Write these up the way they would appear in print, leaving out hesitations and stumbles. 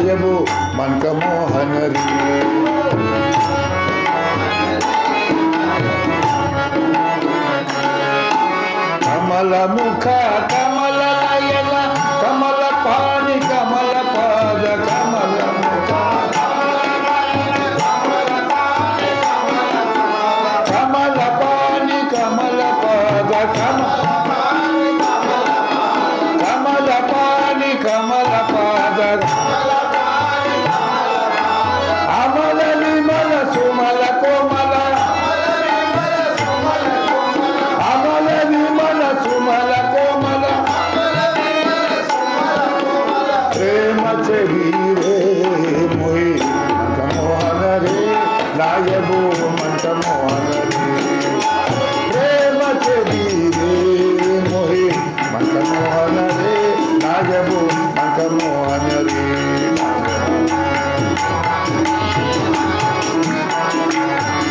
नायबो मन का मोहन रे कमल मुख कमल नयन कमल पानी कमल पद कमल मुख कमल पानी कमल पद कमल पानी कमल पद अमल निर्मल सुमल कोमल अमल निर्मल सुमल कोमल प्रेम चे वीरे मोहि मोहन रे नायबो मंत मोहन रे प्रेम चे वीरे मोहि मंत मोहन रे नायबो मंत मोहन रे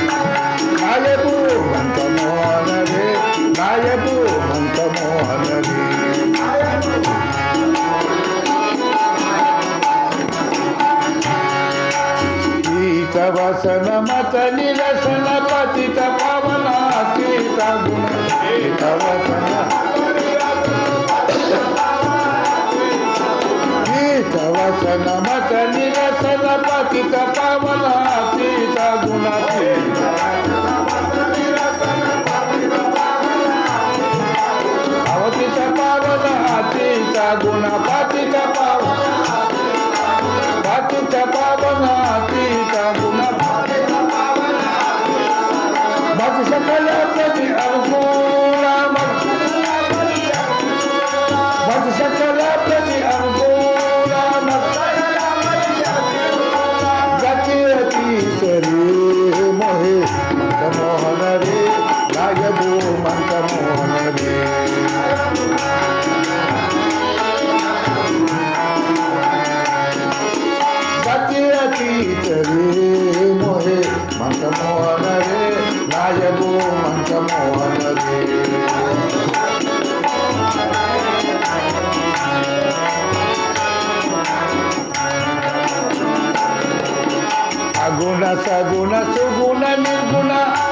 नायबो मंत मोहन रे नायबो मंत मोहन रे गीत वसन मत निरसन पतित पावना गीत गुण गीत वसन गीत वसन मत निरसन पतित पावना गीत गुण अवतित पावना गीत गुण पतित पावना पतित पावना गीत गुण भज सकल प्रति अनुकूला भज सकल प्रति अनुकूला गति अतीत रे मोहे मंत मोहन रे नायबो मंत मोहन रे गति अतीत रे मोहे मंत मोहन रे नायबो मंत मोहन रे अगुण सगुण सुगुण निर्गुण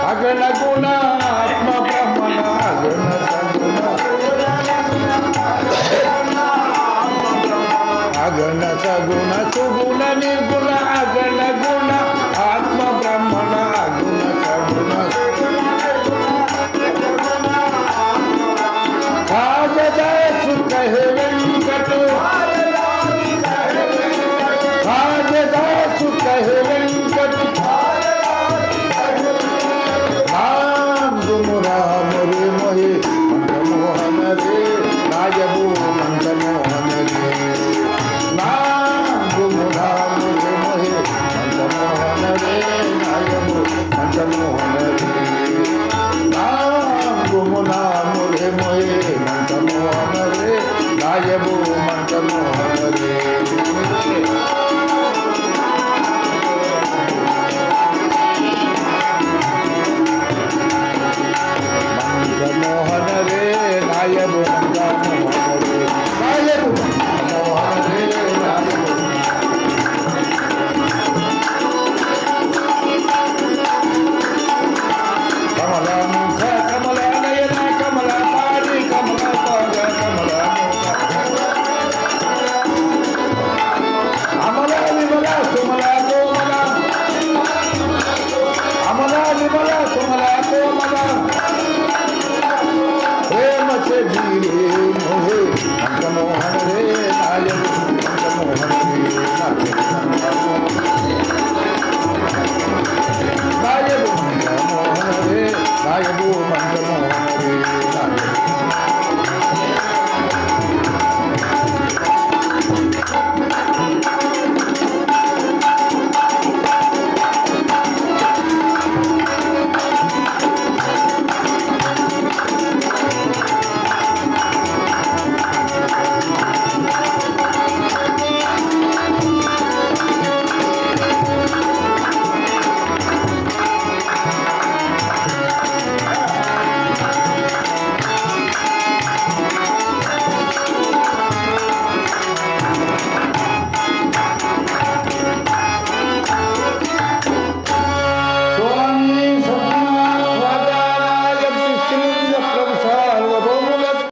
अगण गुण आत्मा ब्रह्मण अगुण सगुण अगण सगुण सुगुण निर्गुण अगण गुण आत्मा ब्रह्मण अगुण सगुण खाजदास कहे वेंकट खाजदास कहे